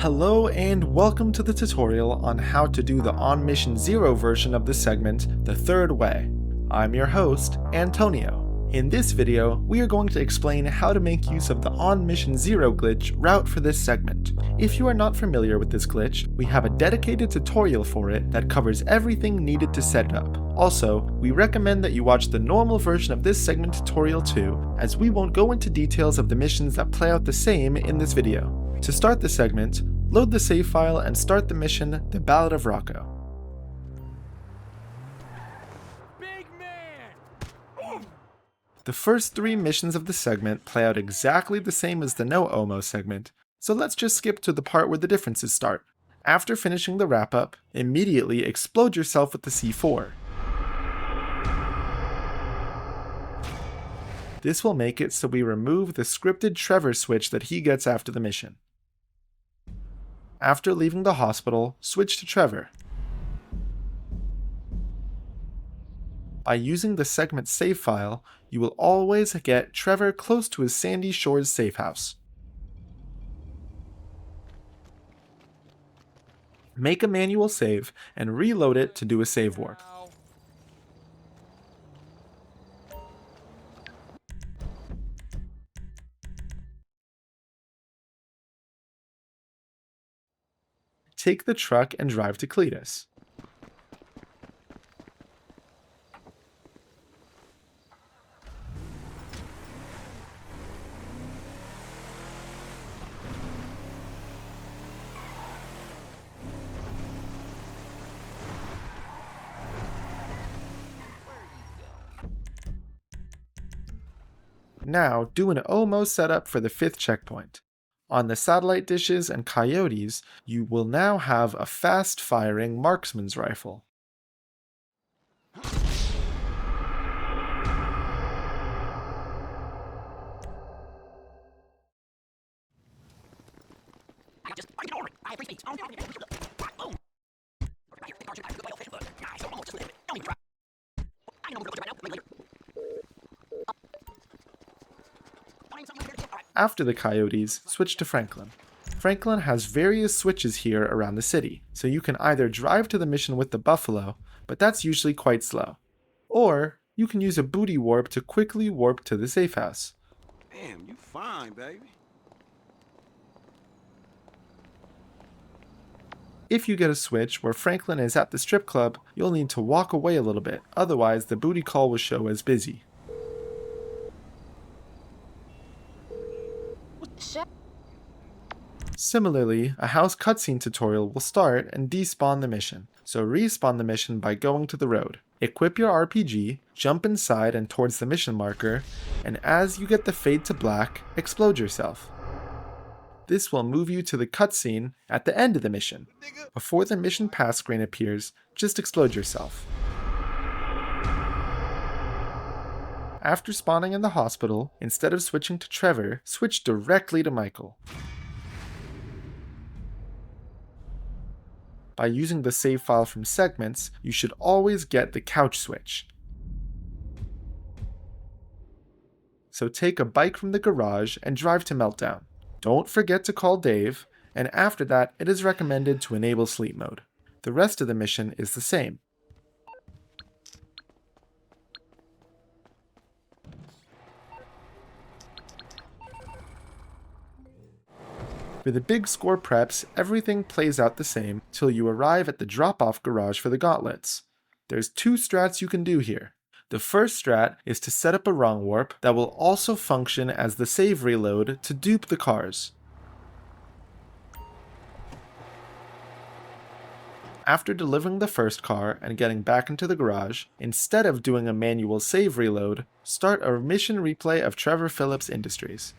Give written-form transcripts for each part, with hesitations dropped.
Hello and welcome to the tutorial on how to do the On Mission 0 version of the segment, The Third Way. I'm your host, Antonio. In this video, we are going to explain how to make use of the On Mission 0 glitch route for this segment. If you are not familiar with this glitch, we have a dedicated tutorial for it that covers everything needed to set it up. Also, we recommend that you watch the normal version of this segment tutorial too, as we won't go into details of the missions that play out the same in this video. To start the segment, load the save file and start the mission, The Ballad of Rocco. Big man! The first three missions of the segment play out exactly the same as the No Om0 segment, so let's just skip to the part where the differences start. After finishing the wrap-up, immediately explode yourself with the C4. This will make it so we remove the scripted Trevor switch that he gets after the mission. After leaving the hospital, switch to Trevor. By using the segment save file, you will always get Trevor close to his Sandy Shores safe house. Make a manual save and reload it to do a save warp. Take the truck and drive to Cletus. Now, do an Om0 setup for the 5th checkpoint. On the satellite dishes and coyotes, you will now have a fast-firing marksman's rifle. After the coyotes, switch to Franklin. Franklin has various switches here around the city, so you can either drive to the mission with the buffalo, but that's usually quite slow. Or, you can use a booty warp to quickly warp to the safe house. Damn, you fine, baby. If you get a switch where Franklin is at the strip club, you'll need to walk away a little bit, otherwise the booty call will show as busy. Similarly, a house cutscene tutorial will start and despawn the mission, so respawn the mission by going to the road. Equip your RPG, jump inside and towards the mission marker, and as you get the fade to black, explode yourself. This will move you to the cutscene at the end of the mission. Before the mission pass screen appears, just explode yourself. After spawning in the hospital, instead of switching to Trevor, switch directly to Michael. By using the save file from segments, you should always get the couch switch. So take a bike from the garage and drive to Meltdown. Don't forget to call Dave, and after that it is recommended to enable sleep mode. The rest of the mission is the same. For the big score preps, everything plays out the same till you arrive at the drop-off garage for the gauntlets. There's two strats you can do here. The first strat is to set up a wrong warp that will also function as the save reload to dupe the cars. After delivering the first car and getting back into the garage, instead of doing a manual save reload, start a mission replay of Trevor Phillips Industries.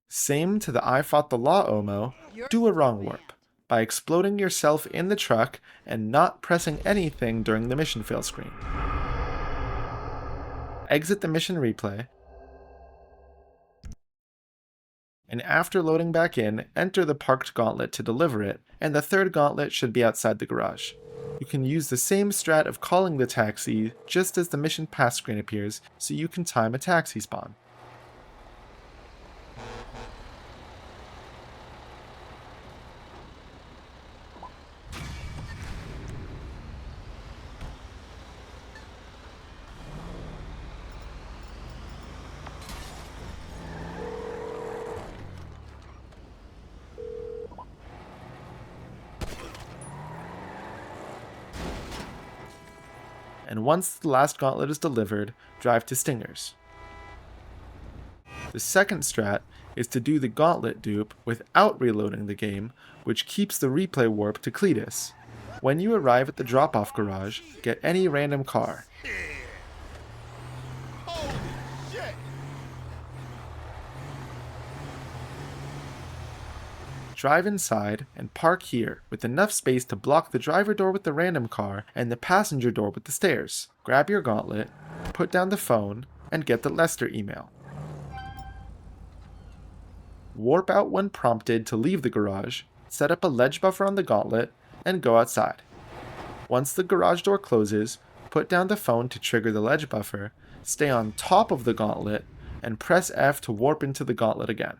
Same to the I Fought the Law Om0, do a wrong warp, by exploding yourself in the truck and not pressing anything during the mission fail screen. Exit the mission replay, and after loading back in, enter the parked gauntlet to deliver it, and the third gauntlet should be outside the garage. You can use the same strat of calling the taxi just as the mission pass screen appears, so you can time a taxi spawn. and once the last gauntlet is delivered, drive to Stingers. The second strat is to do the Gauntlet dupe without reloading the game, which keeps the replay warp to Cletus. When you arrive at the drop-off garage, get any random car. Drive inside and park here with enough space to block the driver door with the random car and the passenger door with the stairs. Grab your gauntlet, put down the phone, and get the Lester email. Warp out when prompted to leave the garage, set up a ledge buffer on the gauntlet, and go outside. Once the garage door closes, put down the phone to trigger the ledge buffer, stay on top of the gauntlet, and press F to warp into the gauntlet again.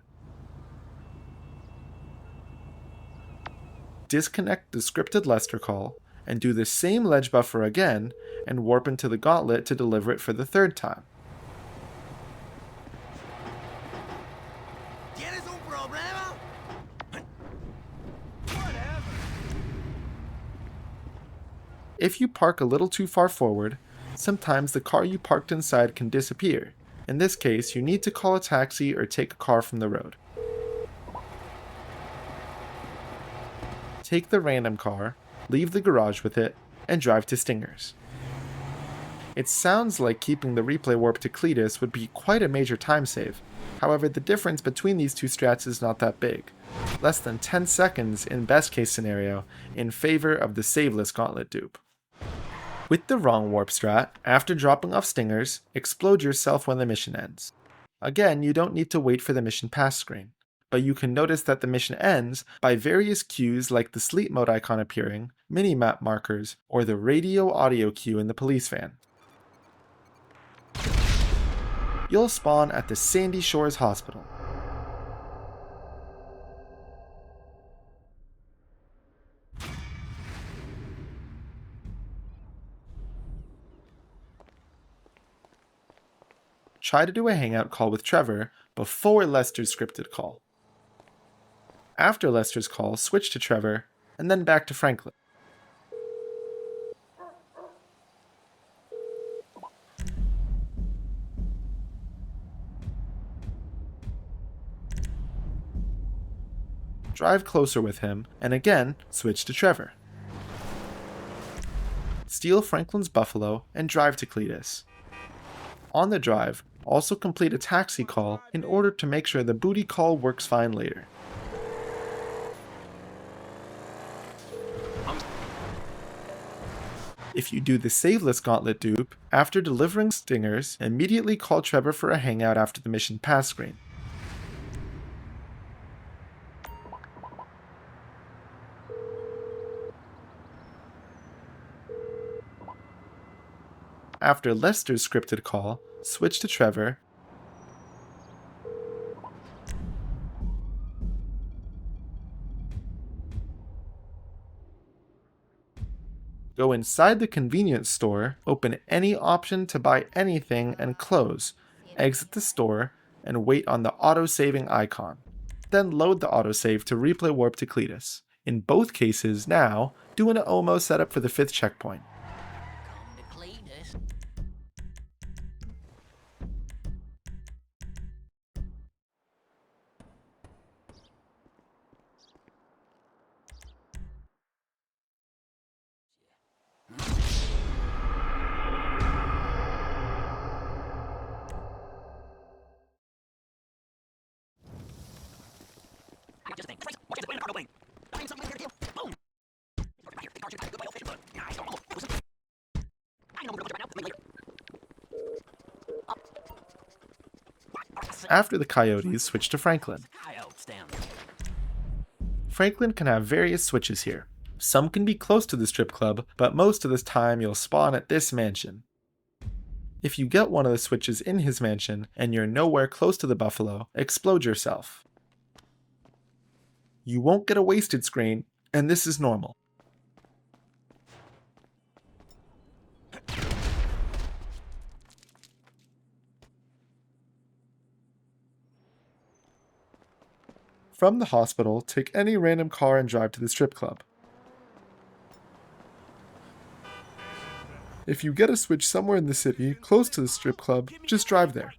Disconnect the scripted Lester call, and do the same ledge buffer again, and warp into the gauntlet to deliver it for the third time. If you park a little too far forward, sometimes the car you parked inside can disappear. In this case, you need to call a taxi or take a car from the road. Take the random car, leave the garage with it, and drive to Stingers. It sounds like keeping the replay warp to Cletus would be quite a major time save. However, the difference between these two strats is not that big. Less than 10 seconds in best case scenario in favor of the Saveless Gauntlet dupe. With the wrong warp strat, after dropping off Stingers, explode yourself when the mission ends. Again, you don't need to wait for the mission pass screen, but you can notice that the mission ends by various cues like the sleep mode icon appearing, minimap markers, or the radio audio cue in the police van. You'll spawn at the Sandy Shores Hospital. Try to do a hangout call with Trevor before Lester's scripted call. After Lester's call, switch to Trevor, and then back to Franklin. Drive closer with him, and again, switch to Trevor. Steal Franklin's Buffalo and drive to Cletus. On the drive, also complete a taxi call in order to make sure the booty call works fine later. If you do the Saveless Gauntlet dupe, after delivering Stingers, immediately call Trevor for a hangout after the mission pass screen. After Lester's scripted call, switch to Trevor, go inside the convenience store, open any option to buy anything and close, exit the store, and wait on the auto-saving icon. Then load the autosave to replay warp to Cletus. In both cases, now, do an OMO setup for the 5th checkpoint. After the Coyotes, switch to Franklin. Franklin can have various switches here. Some can be close to the strip club, but most of the time you'll spawn at this mansion. If you get one of the switches in his mansion and you're nowhere close to the Buffalo, explode yourself. You won't get a wasted screen, and this is normal. From the hospital, take any random car and drive to the strip club. If you get a switch somewhere in the city, close to the strip club, just drive there.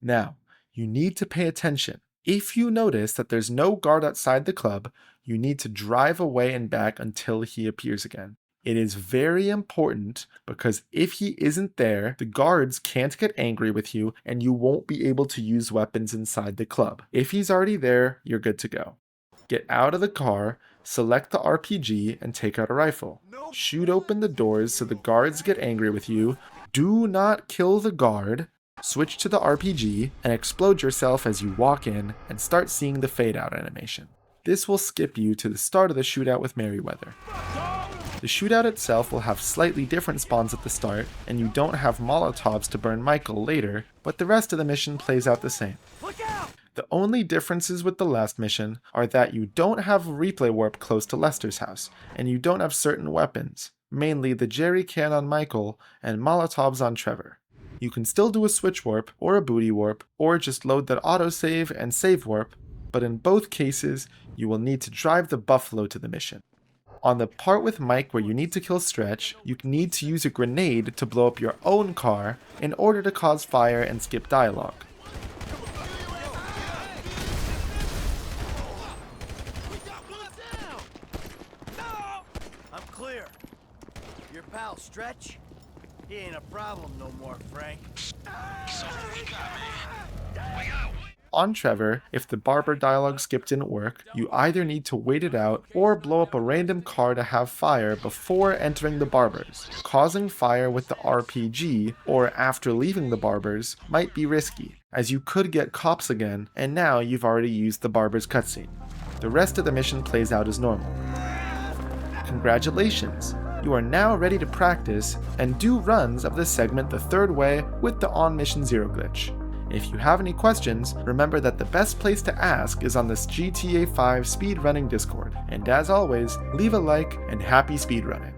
Now, you need to pay attention. If you notice that there's no guard outside the club, you need to drive away and back until he appears again. It is very important because if he isn't there, the guards can't get angry with you and you won't be able to use weapons inside the club. If he's already there, you're good to go. Get out of the car, select the RPG, and take out a rifle. Shoot open the doors so the guards get angry with you. Do not kill the guard. Switch to the RPG and explode yourself as you walk in and start seeing the fade out animation. This will skip you to the start of the shootout with Merryweather. The shootout itself will have slightly different spawns at the start, and you don't have Molotovs to burn Michael later, but the rest of the mission plays out the same. The only differences with the last mission are that you don't have a replay warp close to Lester's house, and you don't have certain weapons, mainly the jerry can on Michael and Molotovs on Trevor. You can still do a switch warp or a booty warp, or just load that autosave and save warp, but in both cases, you will need to drive the Buffalo to the mission. On the part with Mike where you need to kill Stretch, you need to use a grenade to blow up your own car in order to cause fire and skip dialogue. I'm clear. Your pal Stretch? He ain't a problem no more, Frank. On Trevor, if the barber dialogue skip didn't work, you either need to wait it out or blow up a random car to have fire before entering the barbers. Causing fire with the RPG or after leaving the barbers might be risky, as you could get cops again, and now you've already used the barbers cutscene. The rest of the mission plays out as normal. Congratulations! You are now ready to practice and do runs of this segment the third way with the On0 glitch. If you have any questions, remember that the best place to ask is on this GTA 5 speedrunning Discord. And as always, leave a like and happy speedrunning.